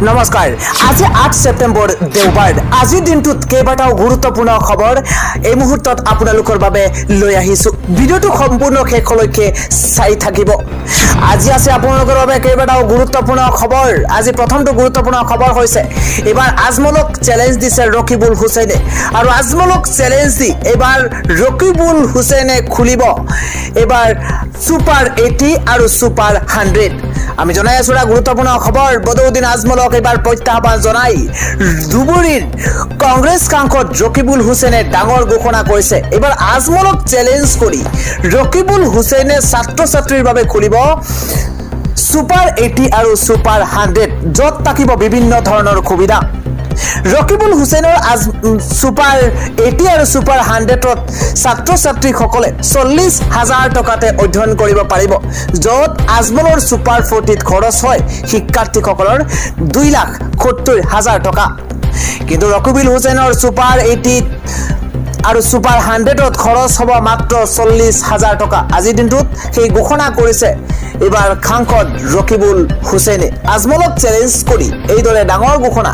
নমস্কাৰ আজি 8 সেপ্টেম্বৰ দেওবাৰ আজি দিনটোত কেইবাটাও গুৰুত্বপূৰ্ণ খবৰ এই মুহূৰ্তত আপোনালোকৰ বাবে লৈ আহিছো ভিডিওটো সম্পূৰ্ণ শেষলৈকে চাই থাকিব আজি আছে আপোনালোকৰ বাবে কেইবাটাও গুৰুত্বপূৰ্ণ খবৰ আজি প্ৰথমটো গুৰুত্বপূৰ্ণ খবৰ হৈছে এবাৰ আজমলক চ্যালেঞ্জ দিছে ৰকিবুল হুছেইনে আৰু আজমলক চ্যালেঞ্জ দি এবাৰ ৰকিবুল হুছেইনে খুলিব এবাৰ সুপাৰ 80 আৰু সুপাৰ 100 আমি জনাই আছো গুৰুত্বপূৰ্ণ খবৰ বদৌদিন আজমলক এবাৰ প্ৰত্যাহ্বান জনাই দুবুৰীৰ কংগ্ৰেছ সাংসদ ৰকিবুল হুছেইনে ডাঙৰ ঘোষণা কৰিছে এবাৰ আজমলক চ্যালেঞ্জ কৰি ৰকিবুল হুছেইনে ছাত্ৰ ছাত্ৰীৰ বাবে খুলিব সুপাৰ 80 আৰু সুপাৰ 100 যত থাকিব বিভিন্ন ধৰণৰ সুবিধা ৰকিবুল হুছেইনৰ সুপাৰ 80 আৰু সুপাৰ 100ত ছাত্ৰ ছাত্ৰীসকলে 40,000 টকাতে অধ্যয়ন কৰিব পাৰিব যত আজমলৰ সুপাৰ 40ত খৰচ হয় শিক্ষাৰ্থীসকলৰ 2,70,000 টকা কিন্তু ৰকিবুল হুছেইনৰ সুপাৰ 80 আৰু সুপাৰ 100ত খৰচ হ'ব মাত্ৰ 40,000 টকা আজি দিনটোত সেই ঘোষণা কৰিছে এবাৰ সাংসদ ৰকিবুল হুছেইনে আজমলক চ্যালেঞ্জ কৰি এইদৰে ডাঙৰ ঘোষণা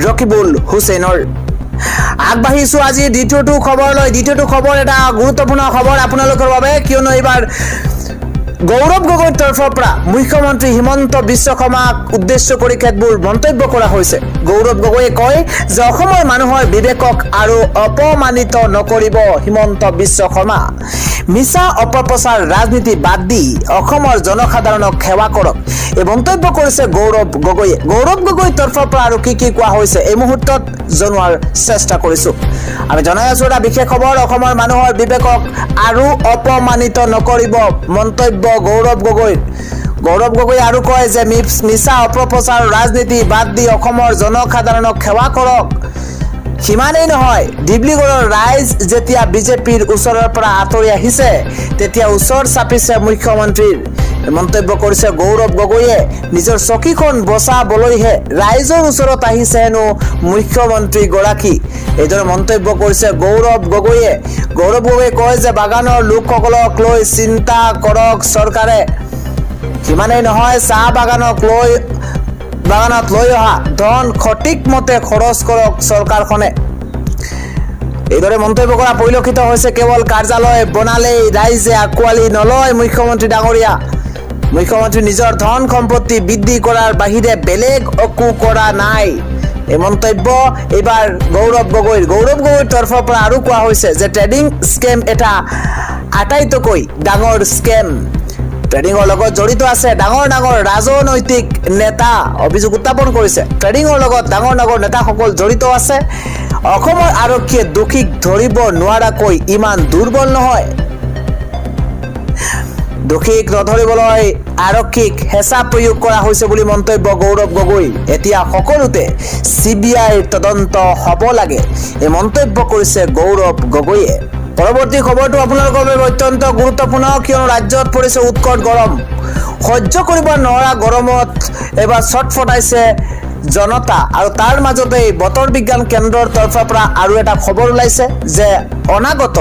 ৰকিবুল হুছেইনৰ আগবাঢ়িছো আজি দ্বিতীয়টো খবৰ এটা গুৰুত্বপূৰ্ণ খবৰ আপোনালোকৰ বাবে কিয়নো এবাৰ গৌৰৱ গগৈৰ তৰফৰ পৰা মুখ্যমন্ত্ৰী হিমন্ত বিশ্ব শৰ্মাক উদ্দেশ্য কৰি কেতবোৰ মন্তব্য কৰা হৈছে গৌৰৱ গগৈয়ে কয় যে অসমৰ মানুহৰ বিবেকক আৰু অপমানিত নকৰিব হিমন্ত বিশ্ব শৰ্মা মিছা অপপ্ৰচাৰ ৰাজনীতি বাদ দি অসমৰ জনসাধাৰণক সেৱা কৰক এই মন্তব্য কৰিছে গৌৰৱ গগৈৰ তৰফৰ পৰা আৰু কি কোৱা হৈছে এই মুহূৰ্তত জনোৱাৰ চেষ্টা কৰিছো আমি জনাই আছো এটা বিশেষ খবৰ অসমৰ মানুহৰ বিবেকক আৰু অপমানিত নকৰিব মন্তব্য গৌৰৱ গগৈ আৰু কয় যে মিছা অপপ্ৰচাৰ ৰাজনীতি বাদ দি অসমৰ জনসাধাৰণক সেৱা কৰক সিমানেই নহয় ডিব্ৰুগড়ৰ ৰাইজ যেতিয়া বিজেপিৰ ওচৰৰ পৰা আঁতৰি আহিছে তেতিয়া ওচৰ চাপিছে মুখ্যমন্ত্ৰীৰ মন্তব্য কৰিছে গৌৰৱ গগৈয়ে নিজৰ চকীখন বচাবলৈহে ৰাইজৰ ওচৰত আহিছে হেনো মুখ্যমন্ত্ৰী গৰাকী এইদৰে মন্তব্য কৰিছে গৌৰৱ গগৈয়ে কয় যে বাগানৰ লোকসকলক লৈ চিন্তা কৰক চৰকাৰে সিমানেই নহয় চাহ বাগানত লৈ অহা ধন সঠিক মতে খৰচ কৰক চৰকাৰখনে এইদৰে মন্তব্য কৰা পৰিলক্ষিত হৈছে কেৱল কাৰ্যালয় বনালেই ৰাইজে আকোৱালি নলয় মুখ্যমন্ত্ৰী নিজৰ ধন সম্পত্তি বৃদ্ধি কৰাৰ বাহিৰে বেলেগ একো কৰা নাই এই মন্তব্য এবাৰ গৌৰৱ গগৈৰ তৰফৰ পৰা আৰু কোৱা হৈছে যে ট্ৰেডিং স্কেম এটা আটাইতকৈ ডাঙৰ স্কেম ট্ৰেডিংৰ লগত জড়িত আছে ডাঙৰ ৰাজনৈতিক নেতা অভিযোগ উত্থাপন কৰিছে ট্ৰেডিংৰ লগত ডাঙৰ নেতাসকল জড়িত আছে অসমৰ আৰক্ষীয়ে দোষীক ধৰিব নোৱাৰাকৈ ইমান দুৰ্বল নহয় দোষীক নধৰিবলৈ আৰক্ষীক হেঁচা প্ৰয়োগ কৰা হৈছে বুলি মন্তব্য গৌৰৱ গগৈ এতিয়া সকলোতে CBI তদন্ত হ'ব লাগে এই মন্তব্য কৰিছে গৌৰৱ গগৈয়ে পৰৱৰ্তী খবৰটো আপোনালোকৰ বাবে অত্যন্ত গুৰুত্বপূৰ্ণ কিয়নো ৰাজ্যত পৰিছে উৎকট গৰম সহ্য কৰিব নোৱাৰা গৰমত এবাৰ ছটফটাইছে জনতা আৰু তাৰ মাজতে বতৰ বিজ্ঞান কেন্দ্ৰৰ তৰফৰ পৰা আৰু এটা খবৰ ওলাইছে যে অনাগত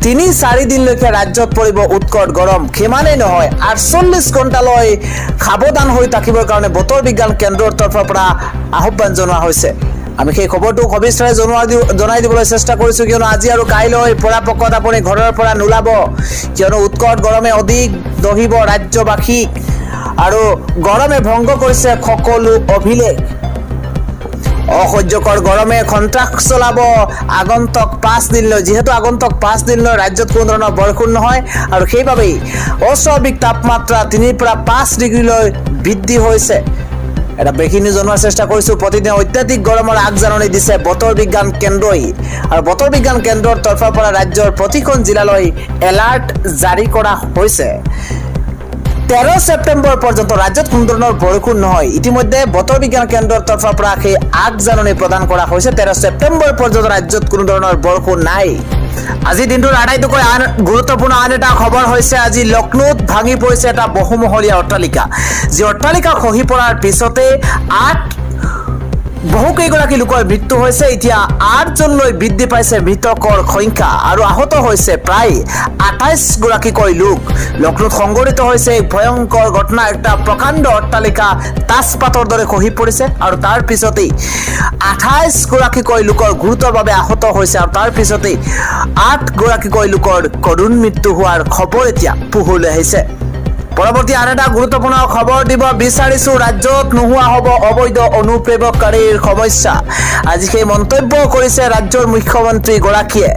3-4 দিনলৈকে ৰাজ্যত পৰিব উৎকট গৰম সিমানেই নহয় 48 ঘণ্টালৈ সাৱধান হৈ থাকিবৰ কাৰণে বতৰ বিজ্ঞান কেন্দ্ৰৰ তৰফৰ পৰা আহ্বান জনোৱা হৈছে আমি সেই খবৰটো সবিস্তাৰে জনাই দিবলৈ চেষ্টা কৰিছো কিয়নো আজি আৰু কাইলৈ পৰাপক্ষত আপুনি ঘৰৰ পৰা নোলাব কিয়নো উৎকট গৰমে অধিক দহিব ৰাজ্যবাসীক আৰু গৰমে ভংগ কৰিছে সকলো অভিলেখ অসহ্যকৰ গৰমে খন্ত্ৰাস চলাব আগন্তুক 5 দিনলৈ যেহেতু আগন্তুক 5 দিনলৈ ৰাজ্যত কোনো ধৰণৰ বৰষুণ নহয় আৰু সেইবাবেই অস্বাভাৱিক তাপমাত্ৰা 3 পৰা 5 ডিগ্ৰীলৈ বৃদ্ধি হৈছে এটা ব্ৰেকিং নিউজ জনোৱাৰ চেষ্টা কৰিছো প্ৰতিদিনে অত্যাধিক গৰমৰ আগজাননী দিছে বতৰ বিজ্ঞান কেন্দ্ৰই আৰু বতৰ বিজ্ঞান কেন্দ্ৰৰ তৰফৰ পৰা ৰাজ্যৰ প্ৰতিখন জিলালৈ এলাৰ্ট জাৰি কৰা হৈছে 13 সেপ্টেম্বৰ পৰ্যন্ত ৰাজ্যত কোনো ধৰণৰ বৰষুণ নহয় ইতিমধ্যে বতৰ বিজ্ঞান কেন্দ্ৰৰ তৰফৰ পৰা সেই আগজাননী প্ৰদান কৰা হৈছে 13 সেপ্টেম্বৰ পৰ্যন্ত ৰাজ্যত কোনো ধৰণৰ বৰষুণ নাই আজি দিনটোৰ আটাইতকৈ গুৰুত্বপূৰ্ণ আন এটা খবৰ হৈছে আজি লক্ষ্ণৌত ভাঙি পৰিছে এটা বহুমহলীয়া অট্টালিকা যি অট্টালিকা খহি পৰাৰ পিছতে 8 বহুকেইগৰাকী লোকৰ মৃত্যু হৈছে এতিয়া 8 জনলৈ বৃদ্ধি পাইছে মৃতকৰ সংখ্যা আৰু আহত হৈছে প্ৰায় 28 গৰাকীকৈ লোক লক্ষ্ণৌত সংঘটিত হৈছে ভয়ংকৰ ঘটনা একটা প্ৰকাণ্ড অট্টালিকা তাজপাতৰ দৰে খহি পৰিছে আৰু তাৰ পিছতেই 28 গৰাকীকৈ লোকৰ গুৰুতৰভাৱে আহত হৈছে আৰু তাৰ পিছতেই 8 গৰাকীকৈ লোকৰ কৰুণ মৃত্যু হোৱাৰ খবৰ এতিয়া পোহৰলৈ আহিছে পৰৱৰ্তী আন এটা গুৰুত্বপূৰ্ণ খবৰ দিব বিচাৰিছো ৰাজ্যত নোহোৱা হ'ব অবৈধ অনুপ্ৰৱেশকাৰীৰ সমস্যা আজি সেই মন্তব্য কৰিছে ৰাজ্যৰ মুখ্যমন্ত্ৰী গৰাকীয়ে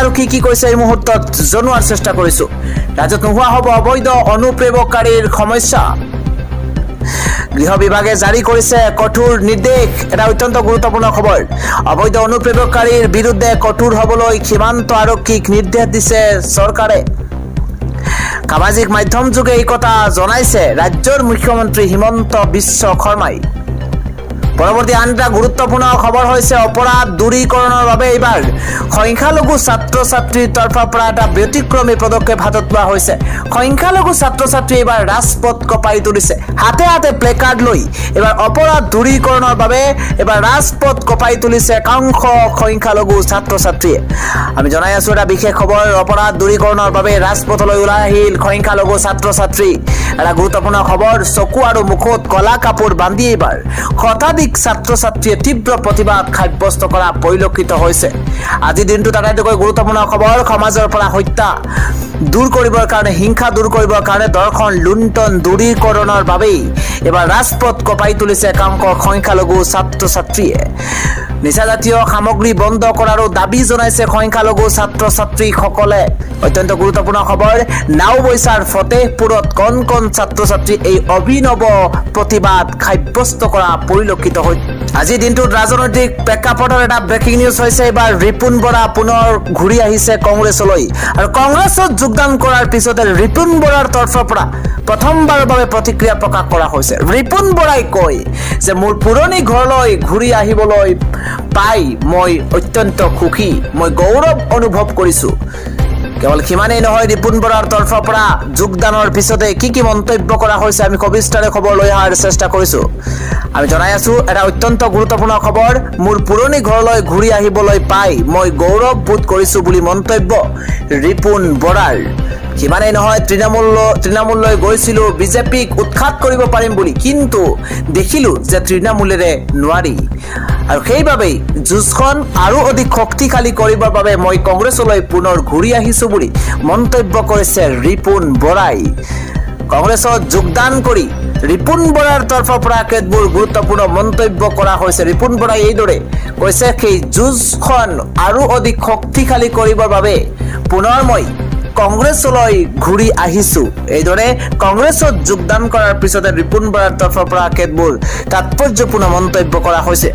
আৰু কি কৈছে এই মুহূৰ্তত জনোৱাৰ চেষ্টা কৰিছো ৰাজ্যত নোহোৱা হ'ব অবৈধ অনুপ্ৰৱেশকাৰীৰ সমস্যা গৃহ বিভাগে জাৰি কৰিছে কঠোৰ নিৰ্দেশ এটা অত্যন্ত গুৰুত্বপূৰ্ণ খবৰ অবৈধ অনুপ্ৰৱেশকাৰীৰ বিৰুদ্ধে কঠোৰ হ'বলৈ সীমান্ত আৰক্ষীক নিৰ্দেশ দিছে চৰকাৰে সামাজিক মাধ্যম যোগে এই কথা জনাইছে ৰাজ্যৰ মুখ্যমন্ত্ৰী হিমন্ত বিশ্ব শৰ্মাই পৰৱৰ্তী আন এটা গুৰুত্বপূৰ্ণ খবৰ হৈছে অপৰাধ দূৰীকৰণৰ বাবে এইবাৰ সংখ্যালঘু ছাত্ৰ ছাত্ৰীৰ তৰফৰ পৰা এটা ব্যতিক্ৰমী পদক্ষেপ হাতত লোৱা হৈছে সংখ্যালঘু ছাত্ৰ ছাত্ৰী এইবাৰ ৰাজপথ কপাই তুলিছে হাতে হাতে প্লেকাৰ্ড লৈ এইবাৰ অপৰাধ দূৰীকৰণৰ বাবে এইবাৰ ৰাজপথ কপাই তুলিছে একাংশ সংখ্যালঘু ছাত্ৰ ছাত্ৰীয়ে আমি জনাই আছো এটা বিশেষ খবৰ অপৰাধ দূৰীকৰণৰ বাবে ৰাজপথলৈ ওলাই আহিল সংখ্যালঘু ছাত্ৰ ছাত্ৰী এটা গুৰুত্বপূৰ্ণ খবৰ চকু আৰু মুখত কলা কাপোৰ বান্ধি এইবাৰ শতাধিক ছাত্ৰ ছাত্ৰীয়ে তীব্ৰ প্ৰতিবাদ সাব্যস্ত কৰা পৰিলক্ষিত হৈছে আজি দিনটোত আটাইতকৈ গুৰুত্বপূৰ্ণ খবৰ সমাজৰ পৰা হত্যা দূৰ কৰিবৰ কাৰণে হিংসা দূৰ কৰিবৰ কাৰণে দৰ্শন লুণ্ঠন দূৰীকৰণৰ বাবে এবাৰ ৰাজপথ কপাই তুলিছে একাংশ সংখ্যালঘু ছাত্ৰ ছাত্ৰীয়ে নিচাজাতীয় সামগ্ৰী বন্ধ কৰাৰো দাবী জনাইছে সংখ্যালঘু ছাত্ৰ ছাত্ৰীসকলে অত্যন্ত গুৰুত্বপূৰ্ণ খবৰ নাওবৈচাৰ ফতেহপুৰত কণ কণ ছাত্ৰ ছাত্ৰী এই অভিনৱ প্ৰতিবাদ সাব্যস্ত কৰা পৰিলক্ষিত হৈছে আজি দিনটোত ৰাজনৈতিক প্ৰেক্ষাপটৰ এটা ব্ৰেকিং নিউজ হৈছে এবাৰ ৰিপুন বৰা পুনৰ ঘূৰি আহিছে কংগ্ৰেছলৈ আৰু কংগ্ৰেছত যোগদান কৰাৰ পিছতে ৰিপুন বৰাৰ তৰফৰ পৰা প্ৰথমবাৰৰ বাবে প্ৰতিক্ৰিয়া প্ৰকাশ কৰা হৈছে ৰিপুন বৰাই কয় যে মোৰ পুৰণি ঘৰলৈ ঘূৰি আহিবলৈ পাই মই অত্যন্ত সুখী মই গৌৰৱ অনুভৱ কৰিছো কেৱল সিমানেই নহয় ৰিপুন বৰাৰ তৰফৰ পৰা যোগদানৰ পিছতে কি মন্তব্য কৰা হৈছে আমি সবিস্তাৰে খবৰ লৈ অহাৰ চেষ্টা কৰিছো আমি জনাই আছো এটা অত্যন্ত গুৰুত্বপূৰ্ণ খবৰ মোৰ পুৰণি ঘৰলৈ ঘূৰি আহিবলৈ পাই মই গৌৰৱ বোধ কৰিছো বুলি মন্তব্য ৰিপুন বৰাৰ সিমানেই নহয় তৃণমূললৈ গৈছিলো বিজেপিক উৎখাত কৰিব পাৰিম বুলি কিন্তু দেখিলো যে তৃণমূলেৰে নোৱাৰি আৰু সেইবাবেই যুঁজখন আৰু অধিক শক্তিশালী কৰিবৰ বাবে মই কংগ্ৰেছলৈ পুনৰ ঘূৰি আহিছো বুলি মন্তব্য কৰিছে ৰিপুন বৰাই কংগ্ৰেছত যোগদান কৰি ৰিপুন বৰাৰ তৰফৰ পৰা কেতবোৰ গুৰুত্বপূৰ্ণ মন্তব্য কৰা হৈছে ৰিপুন বৰাই এইদৰে কৈছে সেই যুঁজখন আৰু অধিক শক্তিশালী কৰিবৰ বাবে পুনৰ মই কংগ্ৰেছলৈ ঘূৰি আহিছো এইদৰে কংগ্ৰেছত যোগদান কৰাৰ পিছতে ৰিপুন বৰাৰ তৰফৰ পৰা কেতবোৰ তাৎপৰ্যপূৰ্ণ মন্তব্য কৰা হৈছে